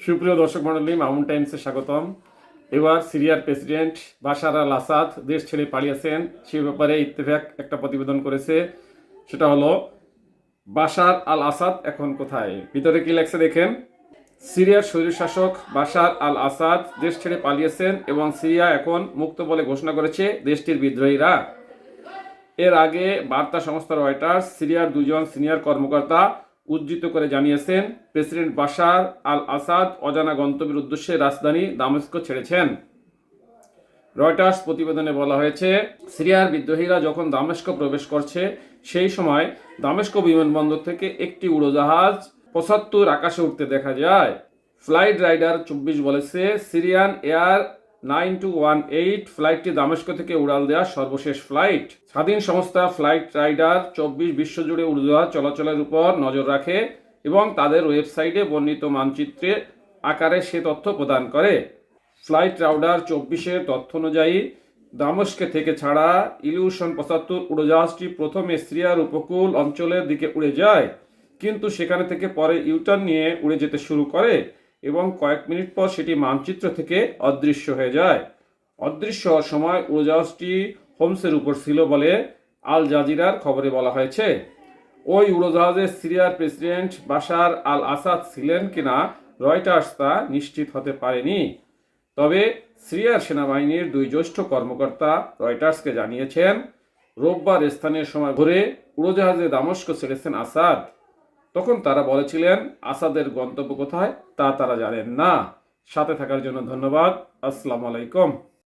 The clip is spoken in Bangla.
সুপ্রিয় দর্শক মণ্ডলী, মাউন্ট টাইমসে স্বাগতম। এবার সিরিয়ার প্রেসিডেন্ট বাশার আল আসাদ দেশ ছেড়ে পালিয়েছেন, সে ব্যাপারে ইত্তেফাক একটা প্রতিবেদন করেছে। সেটা হলো বাশার আল আসাদ এখন কোথায়। ভিতরে কি লেখছে দেখেন। সিরিয়ার স্বৈরশাসক বাশার আল আসাদ দেশ ছেড়ে পালিয়েছেন এবং সিরিয়া এখন মুক্ত বলে ঘোষণা করেছে দেশটির বিদ্রোহীরা। এর আগে বার্তা সংস্থা রয়টার্স সিরিয়ার দুজন সিনিয়র কর্মকর্তা উদ্ধৃত করে জানিয়েছেন, প্রেসিডেন্ট বাশার আল আসাদ অজানা গন্তব্যের উদ্দেশ্যে রাজধানী দামেস্ক ছেড়েছেন। রয়টার্স প্রতিবেদনে বলা হয়েছে, সিরিয়ার বিদ্রোহীরা যখন দামেস্ক প্রবেশ করছে সেই সময় দামেস্ক বিমানবন্দর থেকে একটি উড়োজাহাজ ৭৫ আকাশে উঠতে দেখা যায়। ফ্লাইট রাইডার ২৪ বলেছে, সিরিয়ান এয়ার 9218 ফ্লাইটটি দামেস্ক থেকে উড়াল দেওয়া সর্বশেষ ফ্লাইট। স্বাধীন সংস্থা ফ্লাইট রাইডার ২৪ বিশ্বজুড়ে উড়োজাহাজ চলাচলের উপর নজর রাখে এবং তাদের ওয়েবসাইটে বর্ণিত মানচিত্রে আকারে সে তথ্য প্রদান করে। ফ্লাইট রাইডার ২৪-এর তথ্য অনুযায়ী দামেস্কে থেকে ছাড়া ইলিউশন ৭৫ উড়োজাহাজটি প্রথমে সিরিয়ার উপকূল অঞ্চলের দিকে উড়ে যায়, কিন্তু সেখানে থেকে পরে ইউটার্ন নিয়ে উড়ে যেতে শুরু করে এবং কয়েক মিনিট পর সেটি মানচিত্র থেকে অদৃশ্য হয়ে যায়। অদৃশ্য হওয়ার সময় উড়োজাহাজটি হোমসের উপর ছিল বলে আল জাজিরার খবরে বলা হয়েছে। ওই উড়োজাহাজে সিরিয়ার প্রেসিডেন্ট বাশার আল আসাদ ছিলেন কিনা রয়টার্স তা নিশ্চিত হতে পারেনি। তবে সিরিয়ার সেনাবাহিনীর দুই জ্যেষ্ঠ কর্মকর্তা রয়টার্সকে জানিয়েছেন, রোববার স্থানীয় সময় ভোরে উড়োজাহাজে দামেস্ক ছেড়েছেন আসাদ। তখন তারা বলেছিলেন আসাদের গন্তব্য কোথায় তা তারা জানেন না। সাথে থাকার জন্য ধন্যবাদ। আসসালামু আলাইকুম।